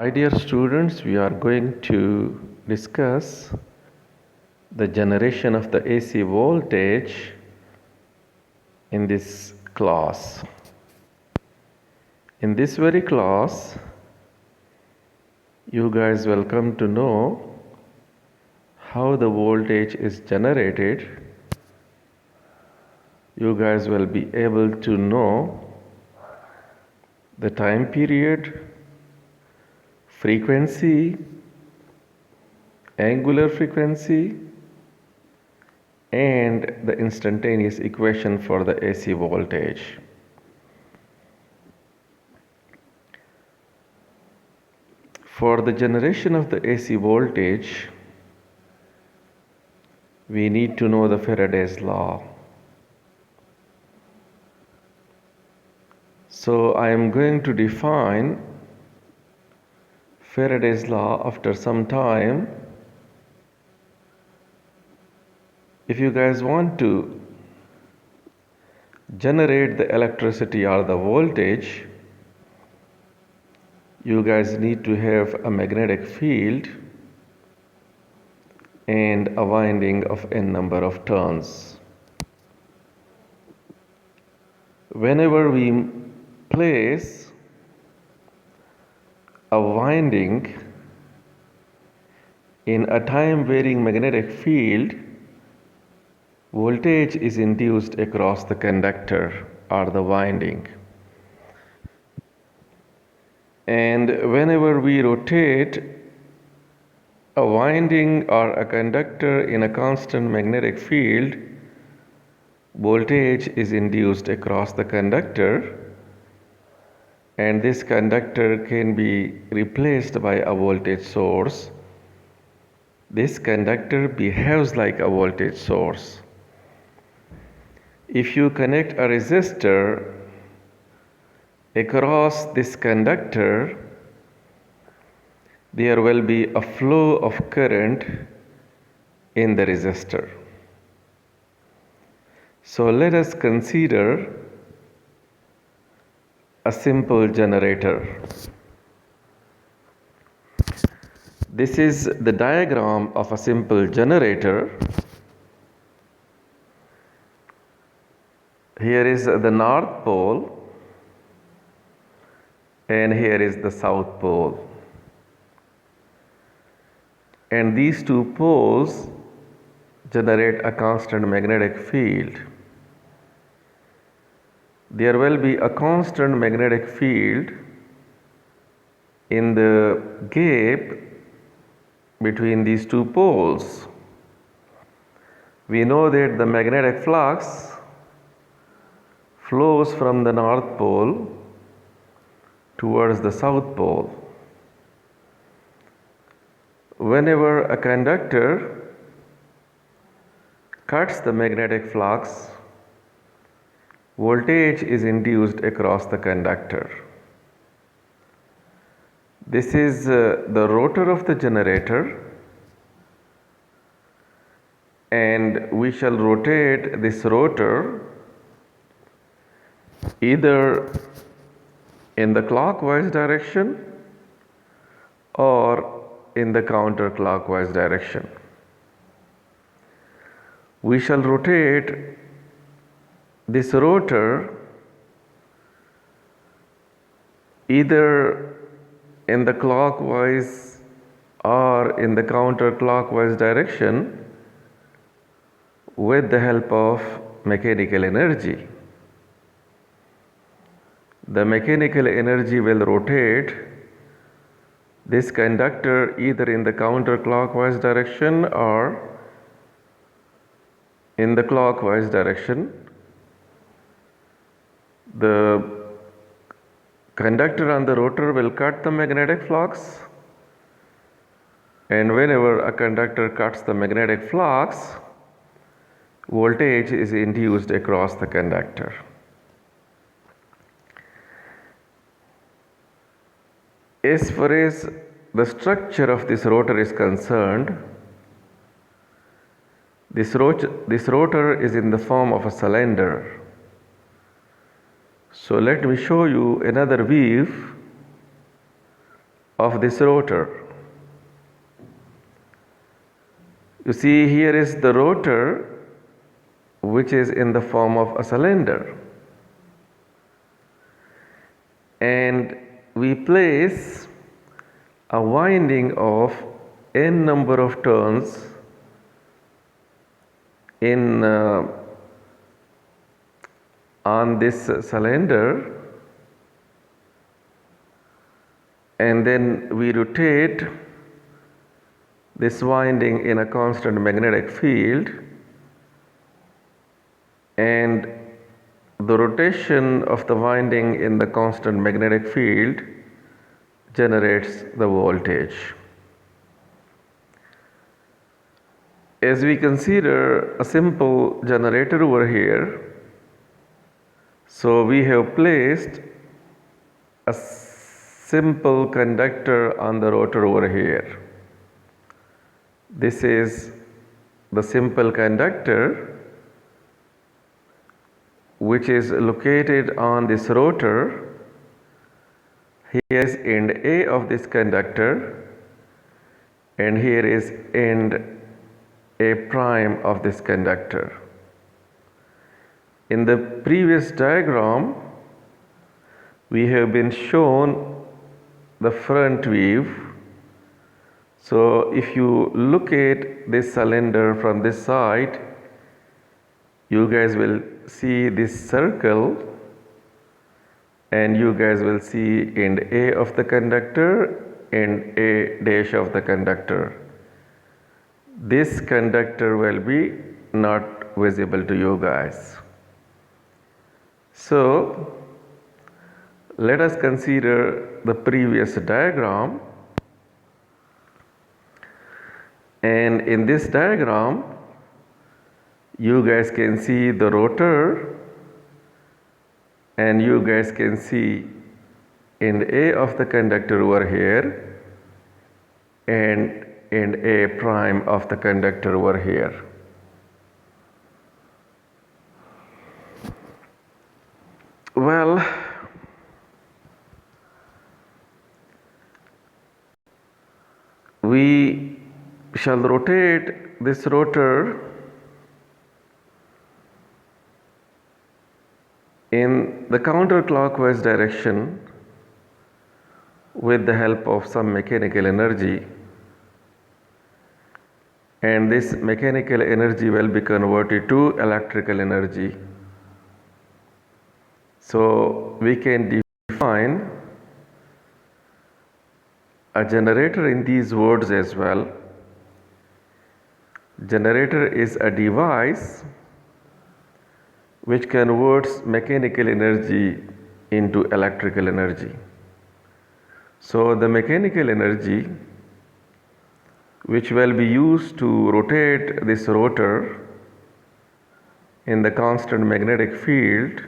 My dear students, we are going to discuss the generation of the AC voltage in this class. In this very class, you guys will come to know how the voltage is generated. You guys will be able to know the time period, frequency, angular frequency, and the instantaneous equation for the AC voltage. For the generation of the AC voltage, we need to know the Faraday's law. So I am going to define Faraday's law after some time. If you guys want to generate the electricity or the voltage, you guys need to have a magnetic field and a winding of n number of turns. Whenever we place a winding in a time varying magnetic field, voltage is induced across the conductor or the winding. And whenever we rotate a winding or a conductor in a constant magnetic field, voltage is induced across the conductor, and this conductor can be replaced by a voltage source. This conductor behaves like a voltage source. If you connect a resistor across this conductor, there will be a flow of current in the resistor. So let us consider a simple generator. This is the diagram of a simple generator. Here is the North Pole and here is the South Pole. And these two poles generate a constant magnetic field. There will be a constant magnetic field in the gap between these two poles. We know that the magnetic flux flows from the North Pole towards the South Pole. Whenever a conductor cuts the magnetic flux, voltage is induced across the conductor. This is the rotor of the generator, and we shall rotate this rotor either in the clockwise direction or in the counterclockwise direction. We shall rotate this rotor either in the clockwise or in the counterclockwise direction with the help of mechanical energy. The mechanical energy will rotate this conductor either in the counterclockwise direction or in the clockwise direction. The conductor on the rotor will cut the magnetic flux, and whenever a conductor cuts the magnetic flux, voltage is induced across the conductor. As far as the structure of this rotor is concerned, this rotor is in the form of a cylinder. So let me show you another view of this rotor. You see, here is the rotor, which is in the form of a cylinder, and we place a winding of n number of turns in on this cylinder, and then we rotate this winding in a constant magnetic field, and the rotation of the winding in the constant magnetic field generates the voltage. As we consider a simple generator over here, so we have placed a simple conductor on the rotor over here. This is the simple conductor which is located on this rotor. Here is end A of this conductor, and here is end A prime of this conductor. In the previous diagram, we have been shown the front view. So if you look at this cylinder from this side, you guys will see this circle, and you guys will see end A of the conductor and A dash of the conductor. This conductor will be not visible to you guys. So let us consider the previous diagram, and in this diagram you guys can see the rotor, and you guys can see end A of the conductor over here and end A prime of the conductor over here. Well, we shall rotate this rotor in the counterclockwise direction with the help of some mechanical energy, and this mechanical energy will be converted to electrical energy. So we can define a generator in these words as well. Generator is a device which converts mechanical energy into electrical energy. So the mechanical energy which will be used to rotate this rotor in the constant magnetic field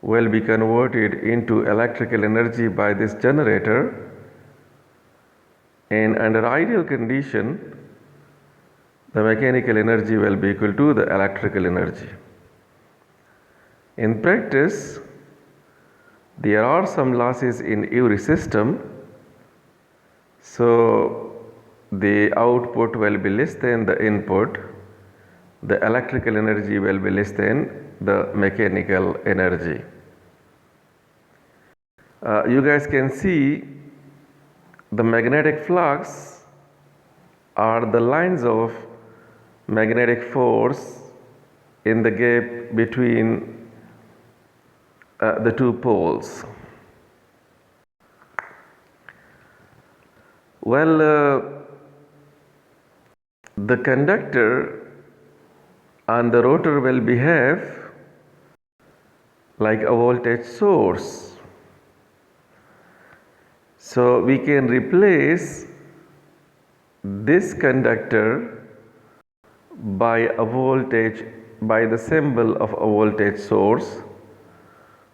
will be converted into electrical energy by this generator, and under ideal condition the mechanical energy will be equal to the electrical energy. In practice, there are some losses in every system, so the output will be less than the input, the electrical energy will be less than the mechanical energy. You guys can see the magnetic flux are the lines of magnetic force in the gap between the two poles. Well, the conductor and the rotor will behave like a voltage source. So we can replace this conductor by a voltage, by the symbol of a voltage source.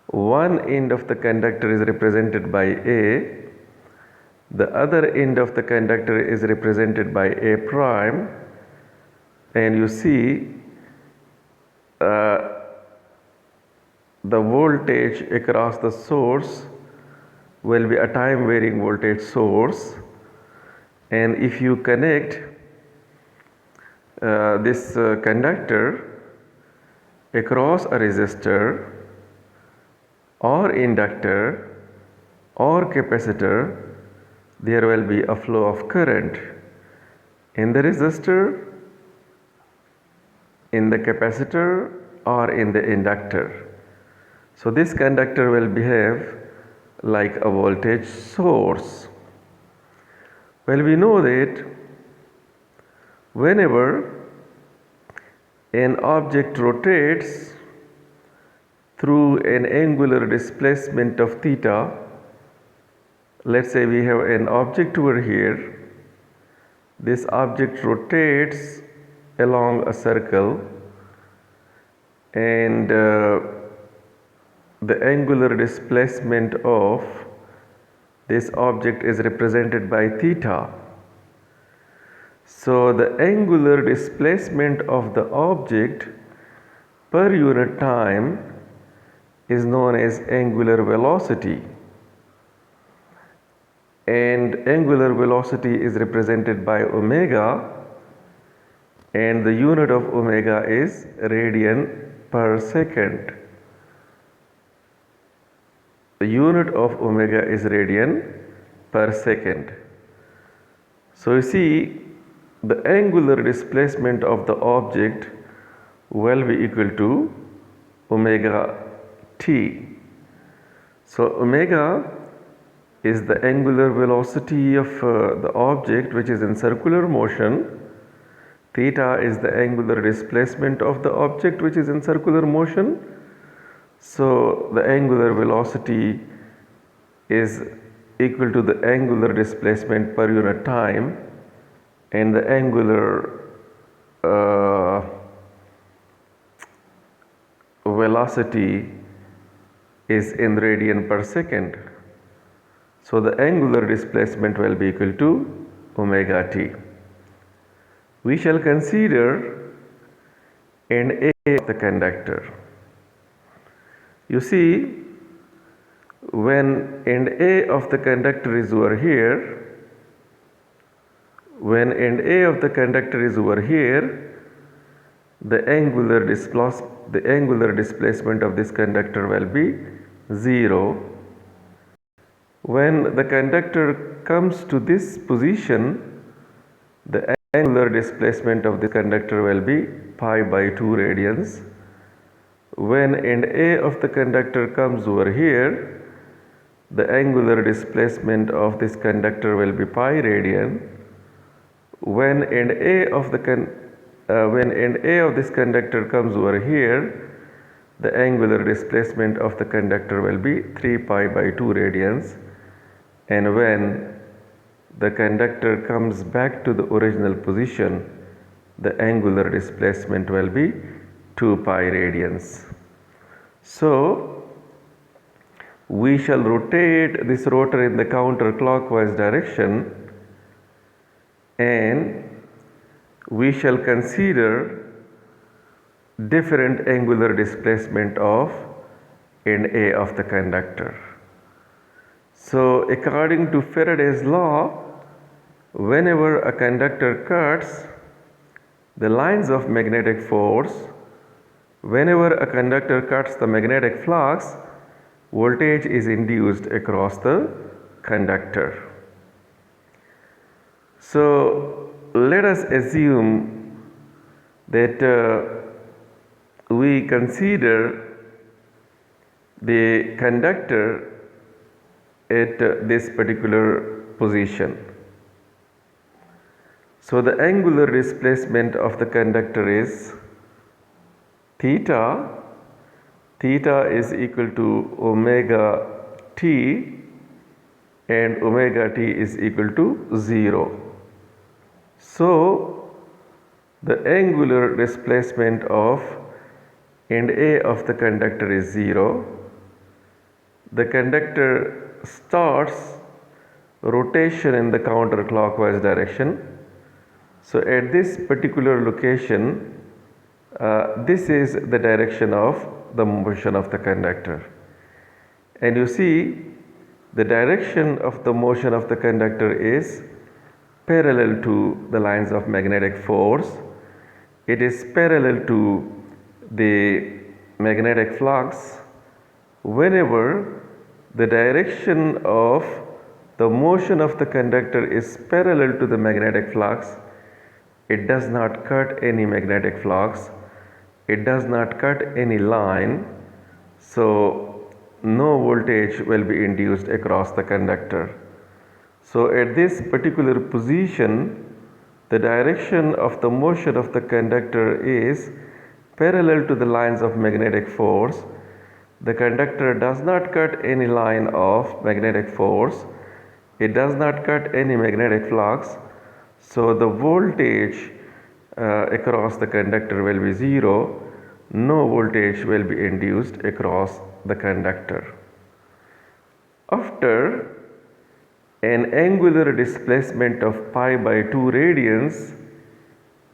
One end of the conductor is represented by A, the other end of the conductor is represented by A prime, and you see the voltage across the source will be a time varying voltage source, and if you connect this conductor across a resistor or inductor or capacitor, there will be a flow of current in the resistor, in the capacitor, or in the inductor. So this conductor will behave like a voltage source. Well, we know that whenever an object rotates through an angular displacement of theta, let's say we have an object over here, this object rotates along a circle, and the angular displacement of this object is represented by theta. So the angular displacement of the object per unit time is known as angular velocity, and angular velocity is represented by omega, and the unit of omega is radian per second. The unit of omega is radian per second. So you see, the angular displacement of the object will be equal to omega t. So omega is the angular velocity of the object which is in circular motion. Theta is the angular displacement of the object which is in circular motion. So the angular velocity is equal to the angular displacement per unit time, and the angular velocity is in radian per second. So the angular displacement will be equal to omega t. We shall consider end A of the conductor. You see, when end A of the conductor is over here, when end A of the conductor is over here, the angular displacement of this conductor will be 0. When the conductor comes to this position, the angular displacement of the conductor will be pi by 2 radians. When end A of the conductor comes over here, the angular displacement of this conductor will be pi radian. When end A of this conductor comes over here, the angular displacement of the conductor will be 3 pi by 2 radians. And when the conductor comes back to the original position, the angular displacement will be 2 pi radians. So we shall rotate this rotor in the counterclockwise direction, and we shall consider different angular displacement of end A of the conductor. So according to Faraday's law, whenever a conductor cuts the lines of magnetic force, whenever a conductor cuts the magnetic flux, voltage is induced across the conductor. So let us assume that we consider the conductor at this particular position. So the angular displacement of the conductor is theta. Theta is equal to omega t, and omega t is equal to 0. So the angular displacement of end A of the conductor is 0. The conductor starts rotation in the counterclockwise direction. So at this particular location, this is the direction of the motion of the conductor. And you see, the direction of the motion of the conductor is parallel to the lines of magnetic force. It is parallel to the magnetic flux. Whenever the direction of the motion of the conductor is parallel to the magnetic flux, it does not cut any magnetic flux, it does not cut any line, so no voltage will be induced across the conductor. So at this particular position, the direction of the motion of the conductor is parallel to the lines of magnetic force. The conductor does not cut any line of magnetic force, it does not cut any magnetic flux, so the voltage across the conductor will be zero. No voltage will be induced across the conductor. After an angular displacement of pi by 2 radians,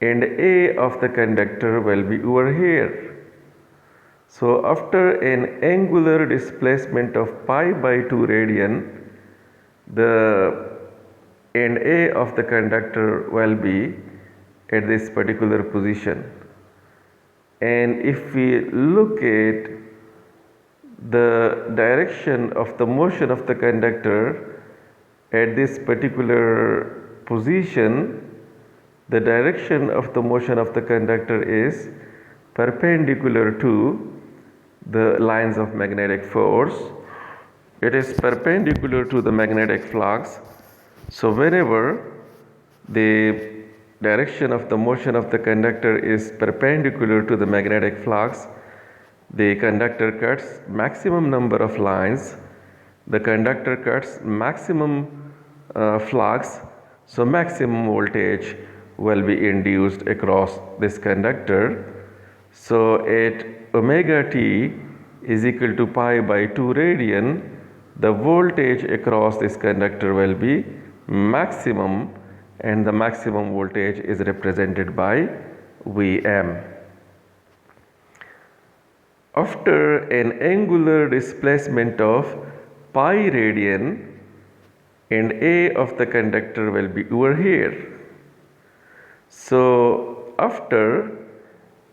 and A of the conductor will be over here. So after an angular displacement of pi by 2 radian, the end A of the conductor will be at this particular position. And if we look at the direction of the motion of the conductor at this particular position, the direction of the motion of the conductor is perpendicular to the lines of magnetic force. It is perpendicular to the magnetic flux. So whenever the direction of the motion of the conductor is perpendicular to the magnetic flux, the conductor cuts maximum number of lines, the conductor cuts maximum flux, so maximum voltage will be induced across this conductor. So at omega t is equal to pi by 2 radian, the voltage across this conductor will be maximum, and the maximum voltage is represented by Vm. After an angular displacement of pi radian, and A of the conductor will be over here. So after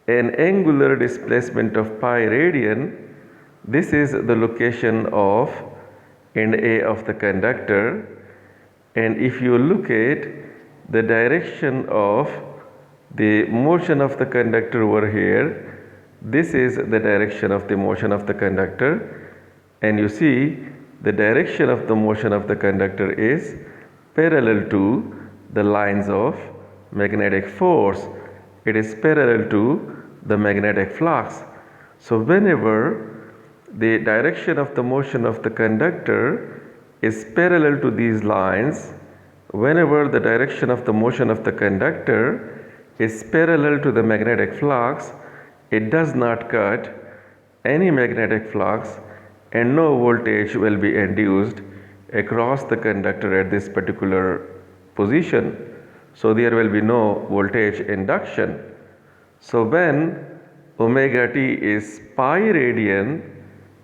an angular displacement of pi radian, this is the location of end A of the conductor, and if you look at the direction of the motion of the conductor over here, this is the direction of the motion of the conductor, and you see the direction of the motion of the conductor is parallel to the lines of magnetic force. It is parallel to the magnetic flux. So whenever the direction of the motion of the conductor is parallel to these lines, whenever the direction of the motion of the conductor is parallel to the magnetic flux, it does not cut any magnetic flux, and no voltage will be induced across the conductor at this particular position. So there will be no voltage induction. So when omega t is pi radian,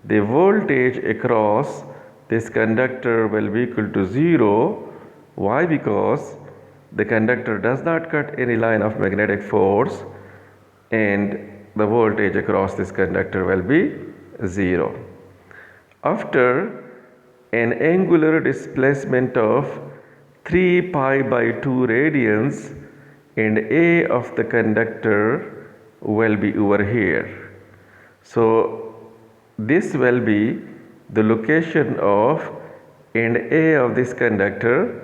the voltage across this conductor will be equal to 0. Why? Because the conductor does not cut any line of magnetic force, and the voltage across this conductor will be 0. After an angular displacement of 3 pi by 2 radians, and A of the conductor will be over here. So this will be the location of end A of this conductor,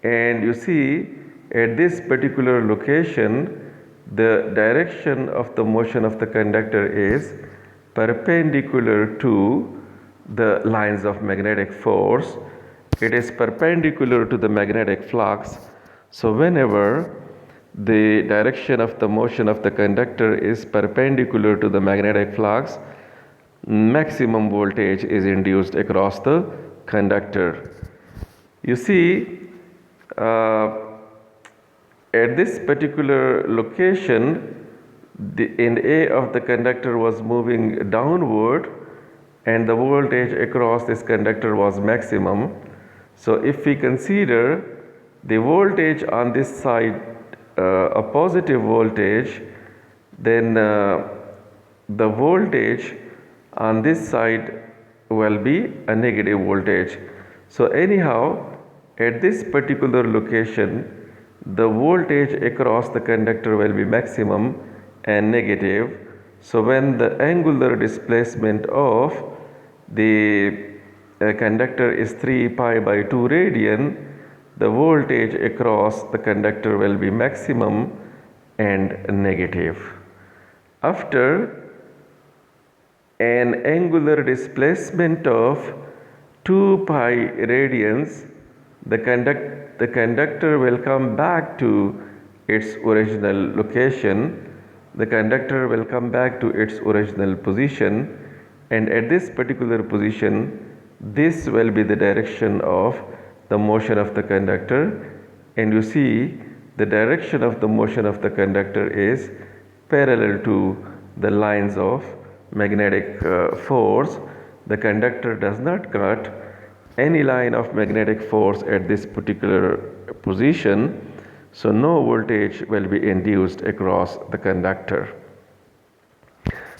and you see at this particular location the direction of the motion of the conductor is perpendicular to the lines of magnetic force. It is perpendicular to the magnetic flux. So whenever the direction of the motion of the conductor is perpendicular to the magnetic flux, maximum voltage is induced across the conductor. You see, at this particular location, the end A of the conductor was moving downward, and the voltage across this conductor was maximum. So if we consider the voltage on this side a positive voltage, then the voltage on this side will be a negative voltage. So anyhow, at this particular location, the voltage across the conductor will be maximum and negative. So when the angular displacement of the conductor is 3 pi by 2 radian, the voltage across the conductor will be maximum and negative. After an angular displacement of 2 pi radians, the conductor will come back to its original location. The conductor will come back to its original position, and at this particular position, this will be the direction of the motion of the conductor. And you see, the direction of the motion of the conductor is parallel to the lines of magnetic force. The conductor does not cut any line of magnetic force at this particular position, so no voltage will be induced across the conductor.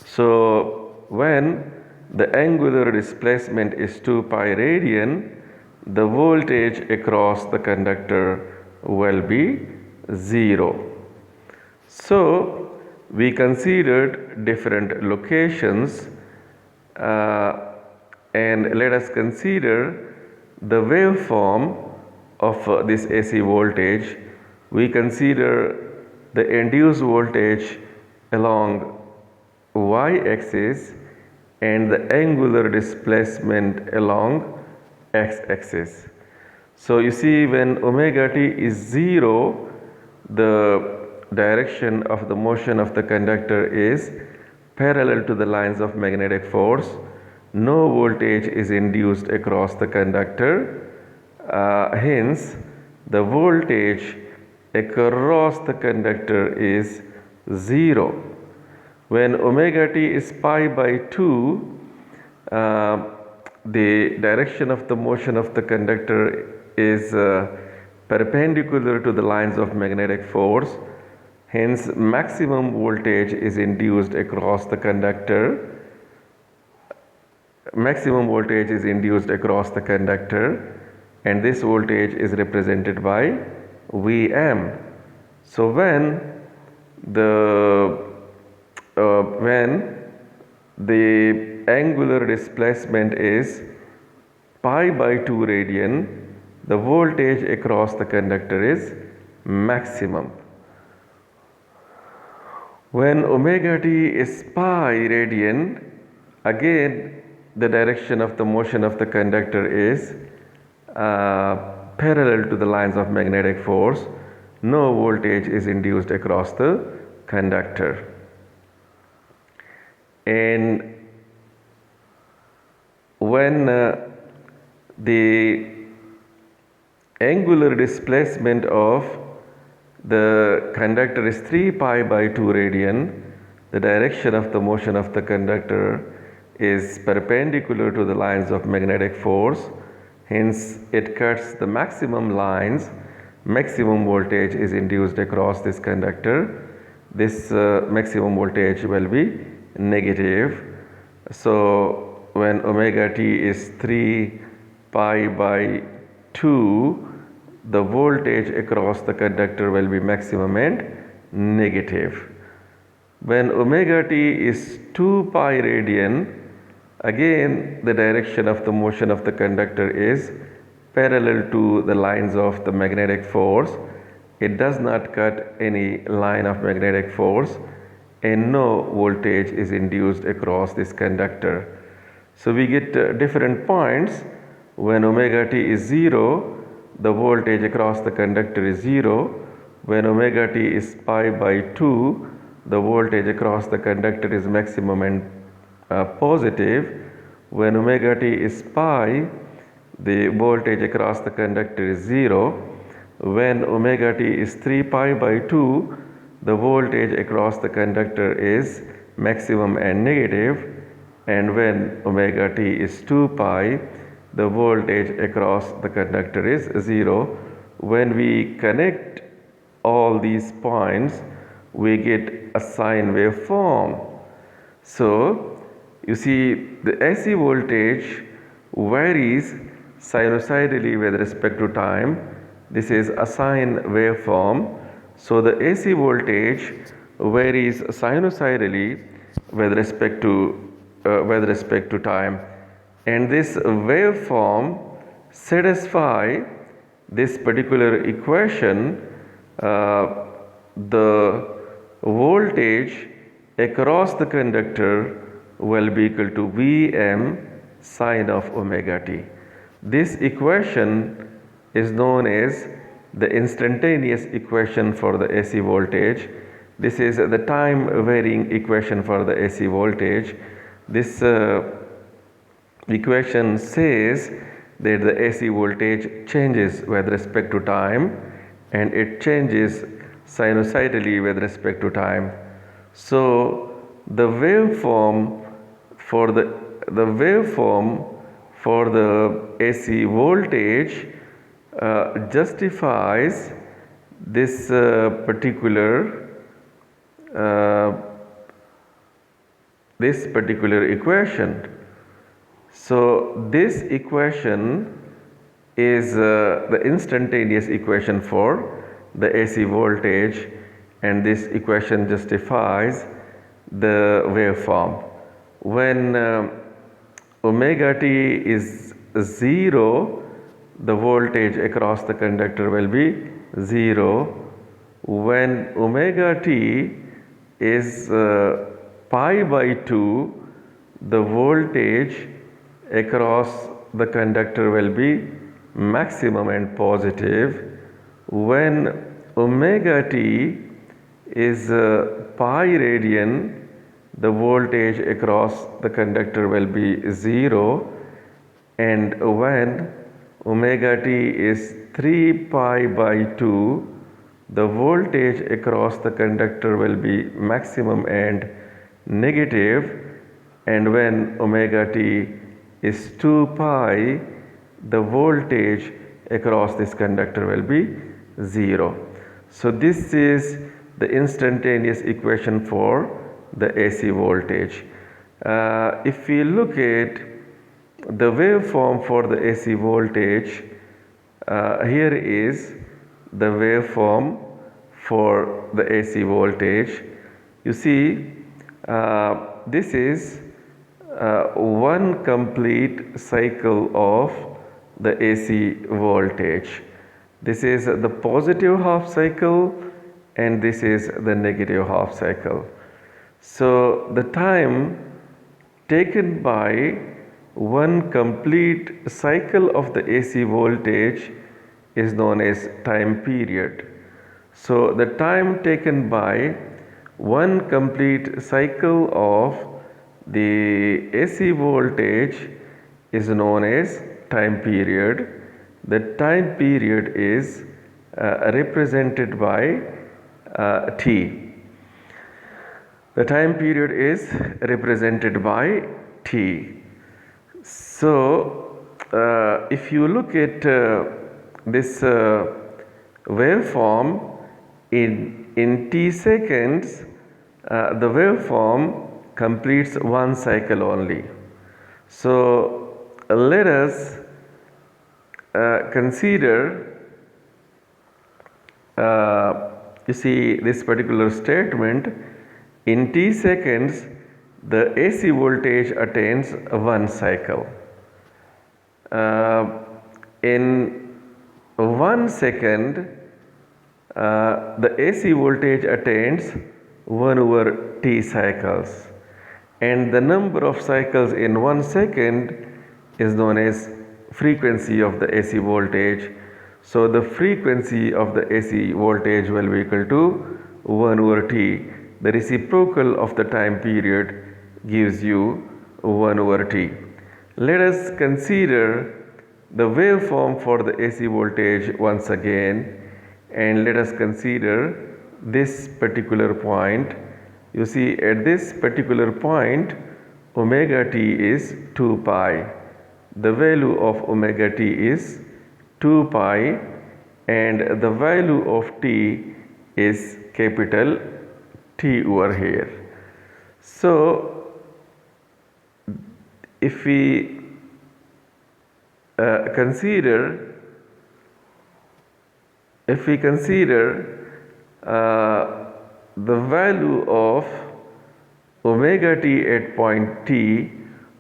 So when the angular displacement is 2 pi radian, the voltage across the conductor will be 0. So we considered different locations, and let us consider the waveform of this AC voltage. We consider the induced voltage along y-axis and the angular displacement along x-axis. So you see, when omega t is 0, the direction of the motion of the conductor is parallel to the lines of magnetic force. No voltage is induced across the conductor. Hence, the voltage across the conductor is 0. When omega t is pi by 2, the direction of the motion of the conductor is perpendicular to the lines of magnetic force. Hence, maximum voltage is induced across the conductor. Maximum voltage is induced across the conductor, and this voltage is represented by Vm. So when the angular displacement is pi by 2 radian, the voltage across the conductor is maximum. When omega t is pi radian, again the direction of the motion of the conductor is parallel to the lines of magnetic force. No voltage is induced across the conductor. And when the angular displacement of the conductor is 3 pi by 2 radian, the direction of the motion of the conductor is perpendicular to the lines of magnetic force. Hence, it cuts the maximum lines. Maximum voltage is induced across this conductor. This maximum voltage will be negative. So when omega t is 3 pi by 2, the voltage across the conductor will be maximum and negative. When omega t is 2 pi radian, again the direction of the motion of the conductor is parallel to the lines of the magnetic force. It does not cut any line of magnetic force, and no voltage is induced across this conductor. So we get different points. When omega t is 0, the voltage across the conductor is 0. When omega t is pi by 2, the voltage across the conductor is maximum and positive. When omega t is pi, the voltage across the conductor is 0. When omega t is 3 pi by 2, the voltage across the conductor is maximum and negative. and when omega t is 2 pi, the voltage across the conductor is 0. When we connect all these points, we get a sine wave form. So, you see the AC voltage varies sinusoidally with respect to time. This is a sine waveform. So, the AC voltage varies sinusoidally with respect to time, and this waveform satisfy this particular equation. The voltage across the conductor will be equal to Vm sine of omega t. This equation is known as the instantaneous equation for the AC voltage. This is the time varying equation for the AC voltage. This equation says that the AC voltage changes with respect to time, and it changes sinusoidally with respect to time. So the waveform for the AC voltage justifies this particular equation. So this equation is the instantaneous equation for the AC voltage, and this equation justifies the waveform. When omega t is 0, the voltage across the conductor will be 0. When omega t is pi by 2, the voltage across the conductor will be maximum and positive. When omega t is pi radian, the voltage across the conductor will be 0, and when omega t is 3 pi by 2, the voltage across the conductor will be maximum and negative, and when omega t is 2 pi, the voltage across this conductor will be 0. So this is the instantaneous equation for the AC voltage. If we look at the waveform for the AC voltage, here is the waveform for the AC voltage. You see, this is one complete cycle of the AC voltage. This is the positive half cycle, and this is the negative half cycle. So the time taken by one complete cycle of the AC voltage is known as time period. So the time taken by one complete cycle of the AC voltage is known as time period. The time period is represented by T. The time period is represented by T. So, if you look at this waveform in T seconds, the waveform completes one cycle only. So, let us consider, you see this particular statement. In T seconds, the AC voltage attains one cycle. In 1 second, the AC voltage attains 1 over T cycles, and the number of cycles in 1 second is known as frequency of the AC voltage. So the frequency of the AC voltage will be equal to 1 over T. The reciprocal of the time period gives you 1 over T. Let us consider the waveform for the AC voltage once again, and let us consider this particular point. You see, at this particular point, omega t is 2 pi. The value of omega t is 2 pi and the value of t is capital T over here. So if we consider the value of omega t at point t,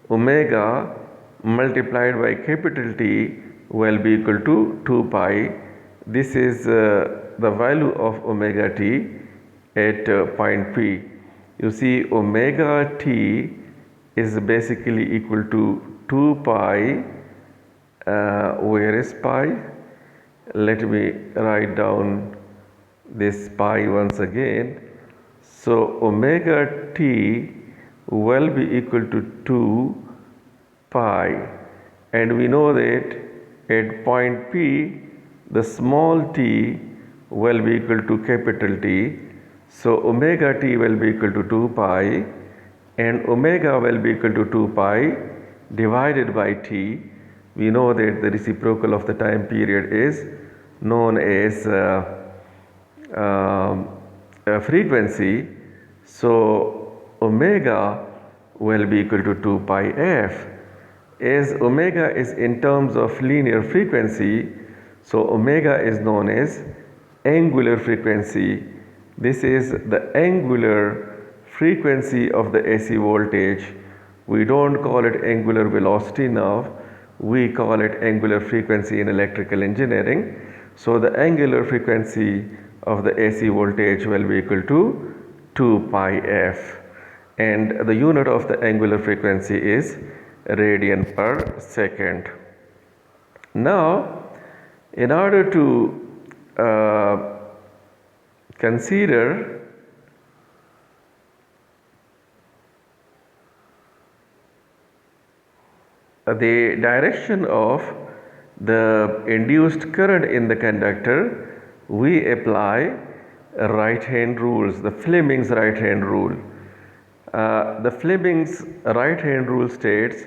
omega multiplied by capital T will be equal to 2 pi. This is the value of omega t at point P. You see, omega t is basically equal to 2 pi. Where is pi? Let me write down this pi once again. So omega t will be equal to 2 pi, and we know that at point P the small t will be equal to capital T. So omega t will be equal to 2 pi and omega will be equal to 2 pi divided by t. We know that the reciprocal of the time period is known as frequency. So omega will be equal to 2 pi f. As omega is in terms of linear frequency, so omega is known as angular frequency. This is the angular frequency of the AC voltage. We don't call it angular velocity now, we call it angular frequency in electrical engineering. So the angular frequency of the AC voltage will be equal to 2 pi f, and the unit of the angular frequency is radian per second. Now, in order to consider the direction of the induced current in the conductor, we apply right hand rules, the Fleming's right hand rule. The Fleming's right hand rule states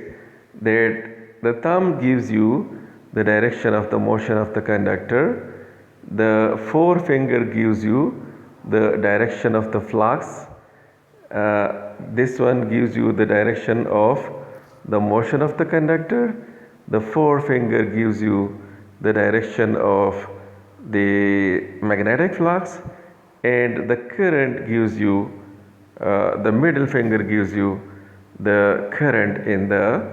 that the thumb gives you the direction of the motion of the conductor, the forefinger gives you the direction of the flux, this one gives you the direction of the motion of the conductor, the forefinger gives you the direction of the magnetic flux, and the current gives you, the middle finger gives you the current in the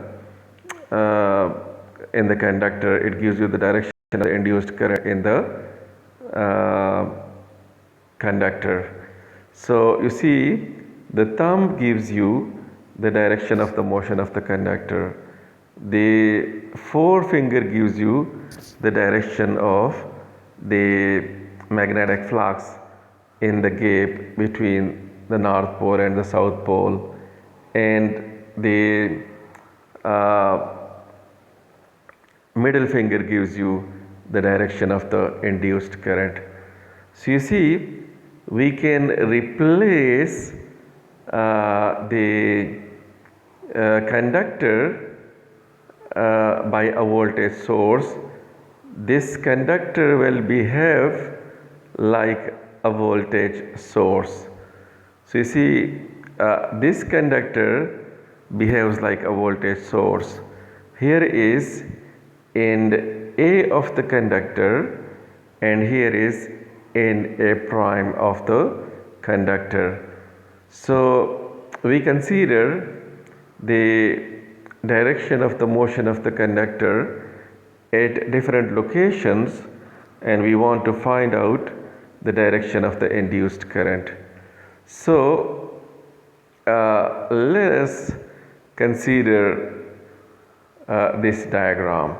conductor. It gives you the direction of the induced current in the conductor. So you see, the thumb gives you the direction of the motion of the conductor. The forefinger gives you the direction of the magnetic flux in the gap between the North Pole and the South Pole, and the middle finger gives you the direction of the induced current. So you see, we can replace the conductor by a voltage source. This conductor will behave like a voltage source. So you see, this conductor behaves like a voltage source. Here is end A of the conductor, and here is end A prime of the conductor. So we consider the direction of the motion of the conductor at different locations, and we want to find out the direction of the induced current. So let us consider this diagram.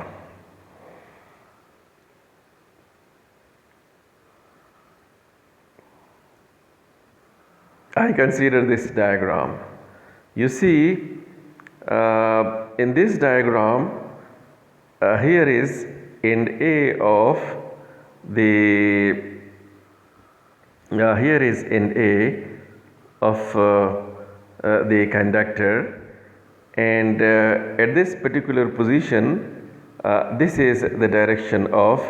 I consider this diagram. You see, in this diagram, here is end A of the here is end A of the conductor, and at this particular position, this is the direction of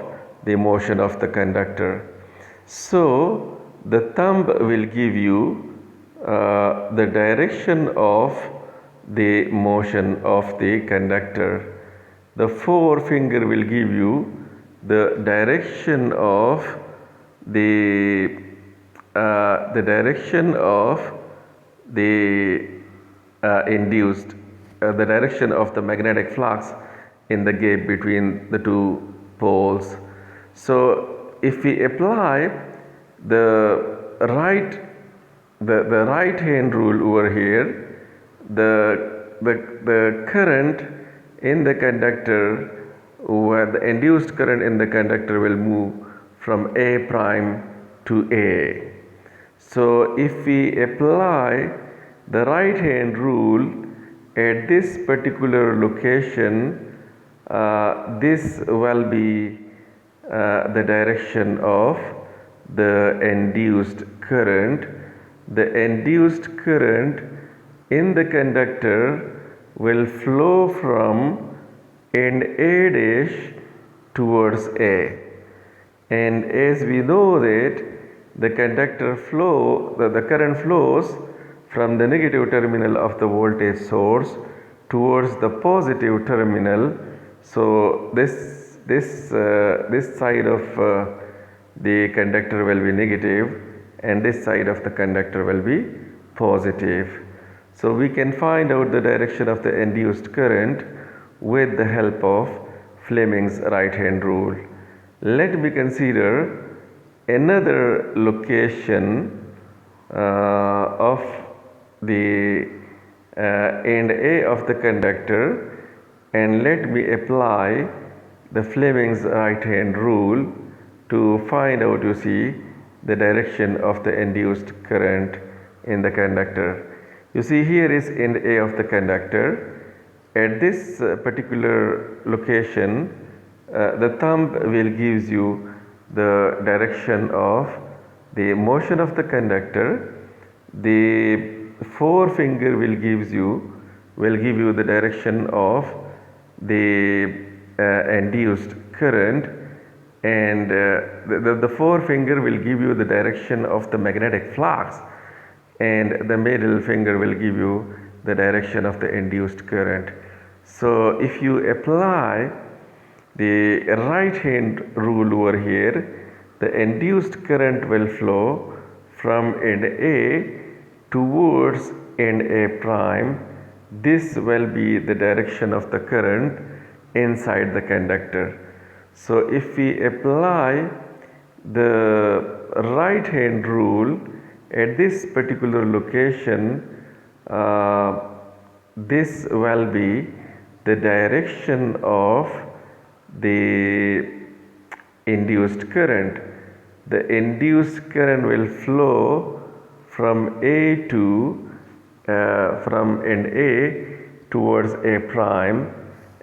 the motion of the conductor. So the thumb will give you the direction of the motion of the conductor. The forefinger will give you the direction of the direction of the induced the direction of the magnetic flux in the gap between the two poles. So if we apply the right hand rule over here, the current in the conductor, where the induced current in the conductor will move from A prime to A. So if we apply the right hand rule at this particular location, this will be the direction of the induced current. The induced current in the conductor will flow from end A dash towards A. And as we know that the conductor flow, the current flows from the negative terminal of the voltage source towards the positive terminal. So this side of the conductor will be negative, and this side of the conductor will be positive. So we can find out the direction of the induced current with the help of Fleming's right hand rule. Let me consider another location of the end A of the conductor, and let me apply the Fleming's right hand rule to find out, you see, the direction of the induced current in the conductor. You see, here is end A of the conductor. At this particular location, the thumb will gives you the direction of the motion of the conductor. The forefinger will give you the direction of the induced current, and the forefinger will give you the direction of the magnetic flux, and the middle finger will give you the direction of the induced current. So if you apply the right hand rule over here, the induced current will flow from end A towards end A prime. This will be the direction of the current inside the conductor. So if we apply the right hand rule at this particular location, this will be the direction of the induced current. The induced current will flow from A to from end A towards A prime,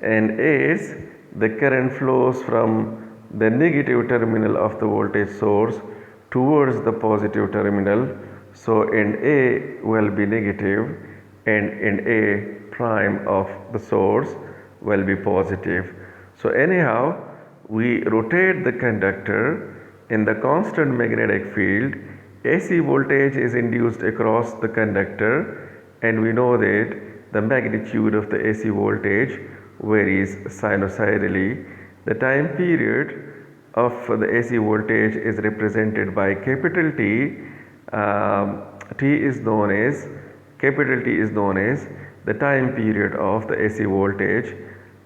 and as the current flows from the negative terminal of the voltage source towards the positive terminal, so end A will be negative and end A prime of the source will be positive. So anyhow, we rotate the conductor in the constant magnetic field. AC voltage is induced across the conductor, and we know that the magnitude of the AC voltage varies sinusoidally. The time period of the AC voltage is represented by capital T. T is known as the time period of the AC voltage,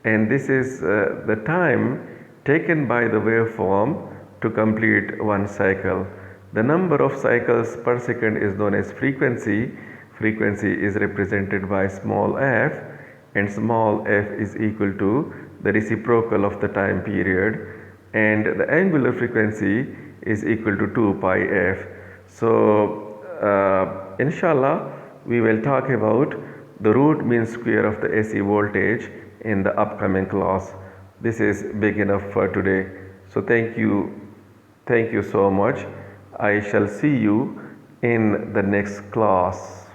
and this is the time taken by the waveform to complete one cycle. The number of cycles per second is known as frequency. Frequency is represented by small f, and small f is equal to the reciprocal of the time period, and the angular frequency is equal to 2 pi f. So inshallah we will talk about the root mean square of the AC voltage in the upcoming class. This is big enough for today. So thank you so much. I shall see you in the next class.